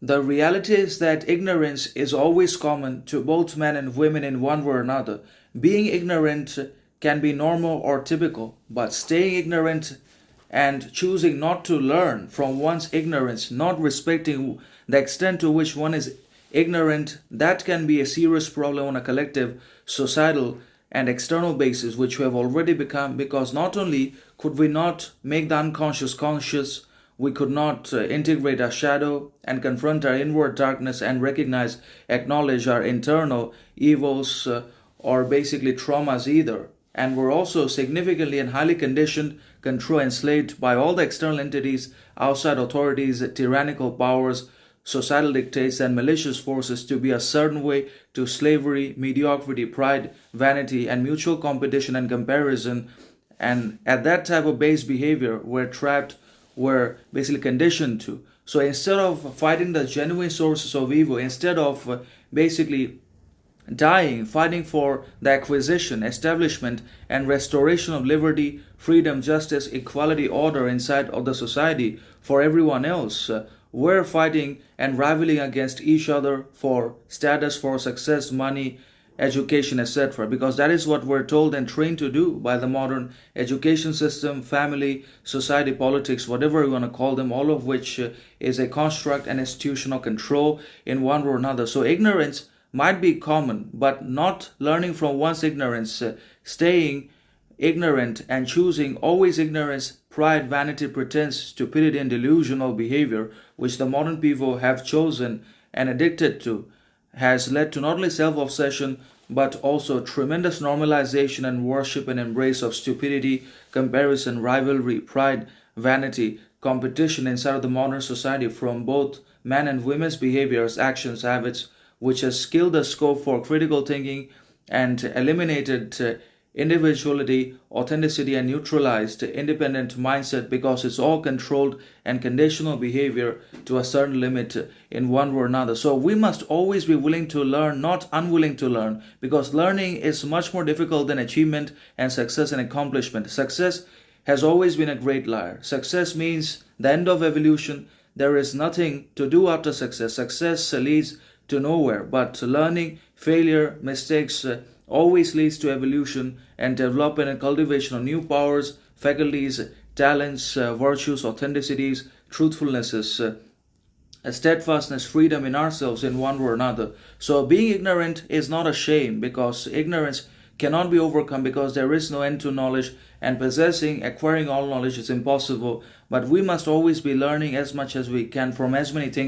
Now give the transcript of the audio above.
The reality is that ignorance is always common to both men and women in one way or another. Being ignorant can be normal or typical, but staying ignorant and choosing not to learn from one's ignorance, not respecting the extent to which one is ignorant, that can be a serious problem on a collective, societal, and external basis, which we have already become, because not only could we not make the unconscious conscious, we could not integrate our shadow and confront our inward darkness and recognize, acknowledge our internal evils or basically traumas either. And we're also significantly and highly conditioned, controlled, enslaved by all the external entities, outside authorities, tyrannical powers, societal dictates, and malicious forces to be a certain way, to slavery, mediocrity, pride, vanity, and mutual competition and comparison. And at that type of base behavior, we're trapped, we're basically conditioned to. So instead of fighting the genuine sources of evil, instead of basically dying, fighting for the acquisition, establishment, and restoration of liberty, freedom, justice, equality, order inside of the society for everyone else. We're fighting and rivaling against each other for status, for success, money, education, etc. Because that is what we're told and trained to do by the modern education system, family, society, politics, whatever you want to call them, all of which is a construct and institutional control in one or another. So ignorance might be common, but not learning from one's ignorance, staying ignorant and choosing always ignorance, pride, vanity, pretense, stupidity, and delusional behavior, which the modern people have chosen and addicted to, has led to not only self-obsession but also tremendous normalization and worship and embrace of stupidity, comparison, rivalry, pride, vanity, competition inside of the modern society from both men and women's behaviors, actions, habits, which has killed the scope for critical thinking and eliminated individuality, authenticity, and neutralized independent mindset, because it's all controlled and conditional behavior to a certain limit in one way or another. So we must always be willing to learn, not unwilling to learn, because learning is much more difficult than achievement and success and accomplishment. Success has always been a great liar. Success means the end of evolution. There is nothing to do after success. Success leads to nowhere, but learning, failure, mistakes always leads to evolution and development and cultivation of new powers, faculties, talents, virtues, authenticities, truthfulnesses, steadfastness, freedom in ourselves in one way or another. So being ignorant is not a shame, because ignorance cannot be overcome, because there is no end to knowledge, and possessing, acquiring all knowledge is impossible. But we must always be learning as much as we can from as many things